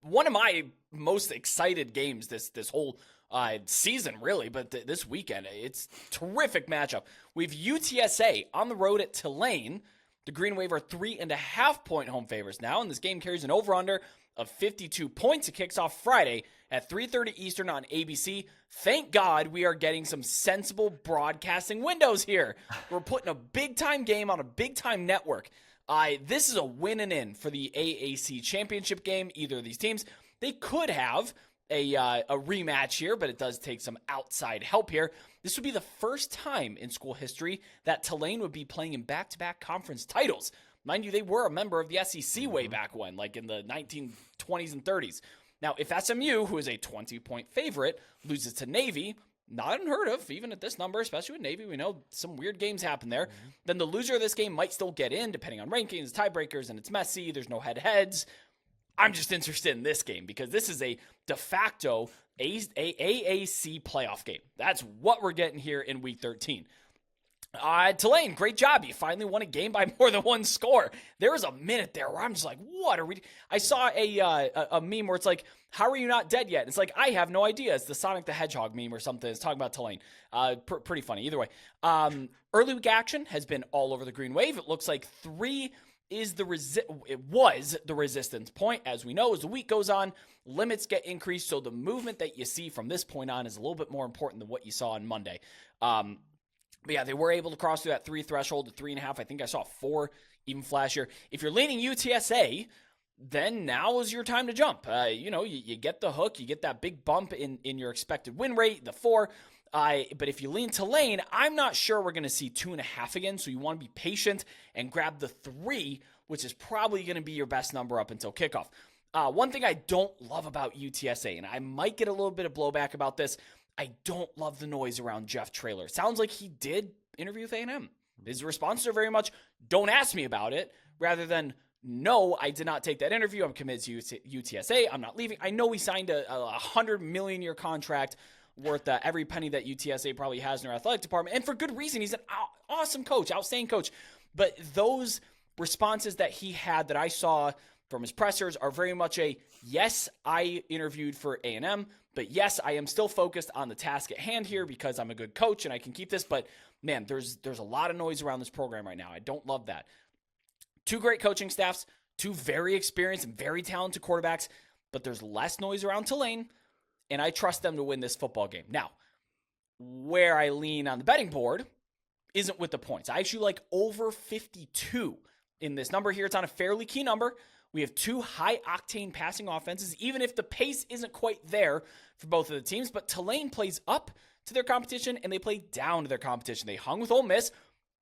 one of my most excited games this whole season, really, but this weekend. It's a terrific matchup. We have UTSA on the road at Tulane. The Green Wave are 3.5-point home favorites now, and this game carries an over-under of 52 points. It kicks off Friday at 3:30 Eastern on ABC. Thank God we are getting some sensible broadcasting windows here. We're putting a big-time game on a big-time network. This is a win and in for the AAC championship game. Either of these teams, they could have a rematch here, but it does take some outside help here. This would be the first time in school history that Tulane would be playing in back-to-back conference titles. Mind you, they were a member of the SEC way back when, like in the 1920s and 30s. Now, if SMU, who is a 20-point favorite, loses to Navy, not unheard of, even at this number, especially with Navy, we know some weird games happen there, then the loser of this game might still get in, depending on rankings, tiebreakers, and it's messy. There's no head-to-heads. I'm just interested in this game because this is a de facto AAC playoff game. That's what we're getting here in Week 13. Tulane, great job. You finally won a game by more than one score. There was a minute there where I'm just like, what are we? I saw a meme where it's like, how are you not dead yet? It's like, I have no idea. It's the Sonic the Hedgehog meme or something. It's talking about Tulane. Pretty funny. Either way, early week action has been all over the Green Wave. It looks like 3 is it was the resistance point. As we know, as the week goes on, limits get increased. So the movement that you see from this point on is a little bit more important than what you saw on Monday. But yeah, they were able to cross through that 3 threshold to 3.5. I think I saw 4 even flashier. If you're leaning UTSA, then now is your time to jump. You get the hook, you get that big bump in your expected win rate, the 4. But if you lean Tulane, I'm not sure we're going to see 2.5 again. So you want to be patient and grab the 3, which is probably going to be your best number up until kickoff. One thing I don't love about UTSA, and I might get a little bit of blowback about this, I don't love the noise around Jeff Traylor. Sounds like he did interview with A&M. His responses are very much, don't ask me about it, rather than, no, I did not take that interview. I'm committed to UTSA. I'm not leaving. I know he signed a $100 million year contract worth every penny that UTSA probably has in their athletic department. And for good reason. He's an awesome coach, outstanding coach. But those responses that he had that I saw from his pressers are very much a, yes, I interviewed for A&M, but yes, I am still focused on the task at hand here because I'm a good coach and I can keep this. But man, there's a lot of noise around this program right now. I don't love that. 2 great coaching staffs, 2 very experienced and very talented quarterbacks, but there's less noise around Tulane, and I trust them to win this football game. Now, where I lean on the betting board isn't with the points. I actually like over 52 in this number here. It's on a fairly key number. We have 2 high-octane passing offenses, even if the pace isn't quite there for both of the teams. But Tulane plays up to their competition, and they play down to their competition. They hung with Ole Miss,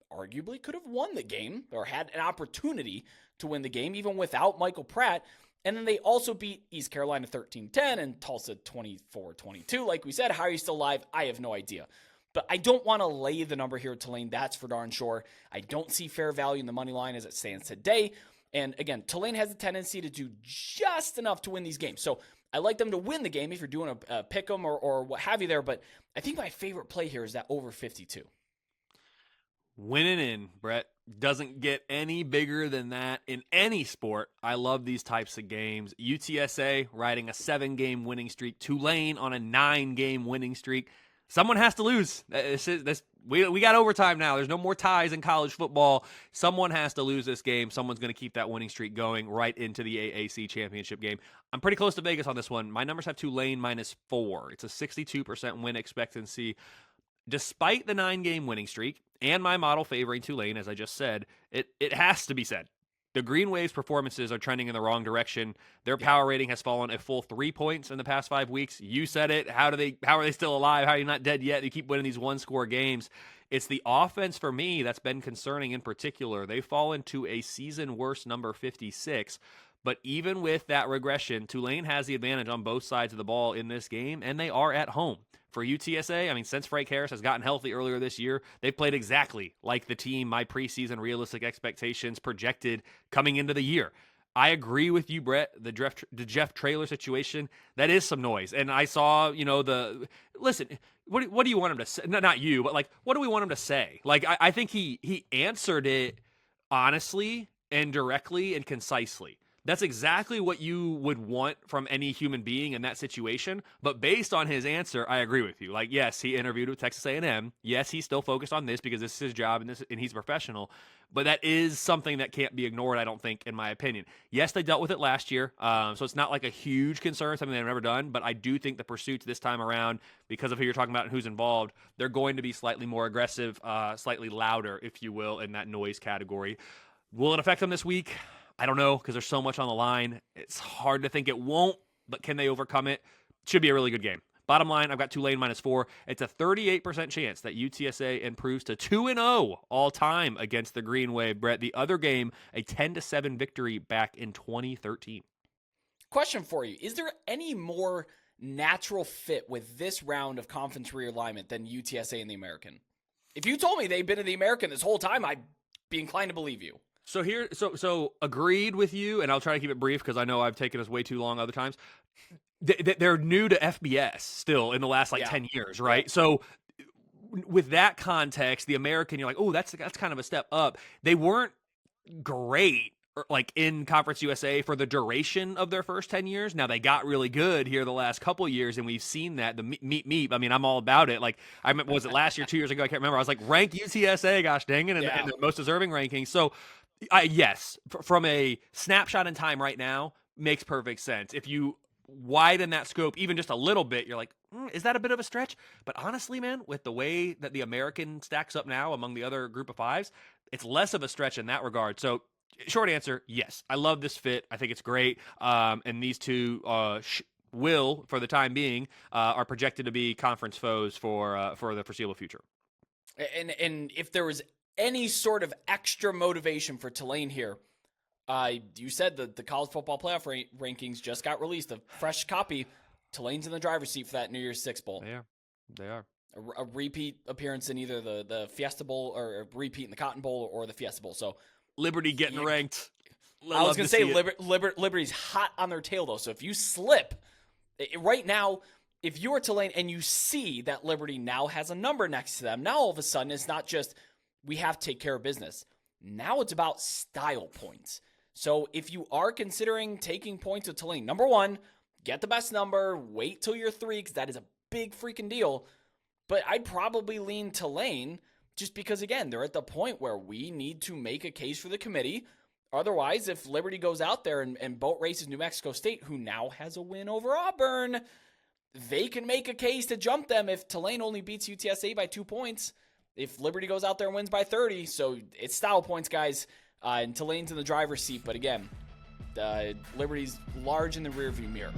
arguably could have won the game or had an opportunity to win the game, even without Michael Pratt. And then they also beat East Carolina 13-10 and Tulsa 24-22. Like we said, how are you still alive? I have no idea. But I don't want to lay the number here at Tulane. That's for darn sure. I don't see fair value in the money line as it stands today. And again, Tulane has a tendency to do just enough to win these games. So I like them to win the game if you're doing a pick 'em or what have you there. But I think my favorite play here is that over 52. Winning in, Brett. Doesn't get any bigger than that in any sport. I love these types of games. UTSA riding a 7-game winning streak. Tulane on a 9-game winning streak. Someone has to lose. We got overtime now. There's no more ties in college football. Someone has to lose this game. Someone's going to keep that winning streak going right into the AAC championship game. I'm pretty close to Vegas on this one. My numbers have Tulane -4. It's a 62% win expectancy. Despite the 9-game winning streak and my model favoring Tulane, as I just said, it has to be said. The Green Wave's performances are trending in the wrong direction. Their power rating has fallen a full 3 points in the past 5 weeks. You said it. How are they still alive? How are you not dead yet? You keep winning these one-score games. It's the offense for me that's been concerning in particular. They've fallen to a season worst number 56. But even with that regression, Tulane has the advantage on both sides of the ball in this game, and they are at home. For UTSA, I mean, since Frank Harris has gotten healthy earlier this year, they've played exactly like the team my preseason realistic expectations projected coming into the year. I agree with you, Brett. The Jeff Traylor situation, that is some noise. And I saw, listen, what do you want him to say? Not you, but like, what do we want him to say? Like, I think he answered it honestly and directly and concisely. That's exactly what you would want from any human being in that situation. But based on his answer, I agree with you. Like, yes, he interviewed with Texas A&M. Yes, he's still focused on this because this is his job and he's a professional. But that is something that can't be ignored, I don't think, in my opinion. Yes, they dealt with it last year, so it's not like a huge concern, something they've never done. But I do think the pursuits this time around, because of who you're talking about and who's involved, they're going to be slightly more aggressive, slightly louder, if you will, in that noise category. Will it affect them this week? I don't know, because there's so much on the line. It's hard to think it won't, but can they overcome it? Should be a really good game. Bottom line, I've got Tulane -4. It's a 38% chance that UTSA improves to 2-0 all time against the Green Wave. Brett, the other game, a 10-7 victory back in 2013. Question for you. Is there any more natural fit with this round of conference realignment than UTSA and the American? If you told me they've been in the American this whole time, I'd be inclined to believe you. So agreed with you, and I'll try to keep it brief because I know I've taken us way too long other times. They're new to FBS still in the last 10 years, right? Yeah. So with that context, the American, you're like, oh, that's kind of a step up. They weren't great like in Conference USA for the duration of their first 10 years. Now they got really good here the last couple of years, and we've seen that. The meet. I mean, I'm all about it. Like, was it last year, 2 years ago? I can't remember. I was like, rank UTSA, gosh dang it, in the most deserving rankings. So yes, from a snapshot in time right now, makes perfect sense. If you widen that scope even just a little bit, you're like, is that a bit of a stretch? But honestly, man, with the way that the American stacks up now among the other group of fives, it's less of a stretch in that regard. So short answer, yes. I love this fit. I think it's great. And these two will, for the time being, are projected to be conference foes for the foreseeable future. And if there was any sort of extra motivation for Tulane here, you said that the college football playoff rankings just got released. A fresh copy. Tulane's in the driver's seat for that New Year's Six Bowl. They are. A repeat appearance in either the Fiesta Bowl or a repeat in the Cotton Bowl or the Fiesta Bowl. So Liberty getting ranked. I was going to say Liberty's hot on their tail, though. So if you slip right now, if you're Tulane and you see that Liberty now has a number next to them, now all of a sudden it's not just we have to take care of business. Now it's about style points. So if you are considering taking points with Tulane, number one, get the best number, wait till you're 3, because that is a big freaking deal. But I'd probably lean Tulane just because, again, they're at the point where we need to make a case for the committee. Otherwise, if Liberty goes out there and boat races New Mexico State, who now has a win over Auburn, they can make a case to jump them if Tulane only beats UTSA by 2 points. If Liberty goes out there and wins by 30, so it's style points, guys. And Tulane's in the driver's seat, but again, Liberty's large in the rearview mirror.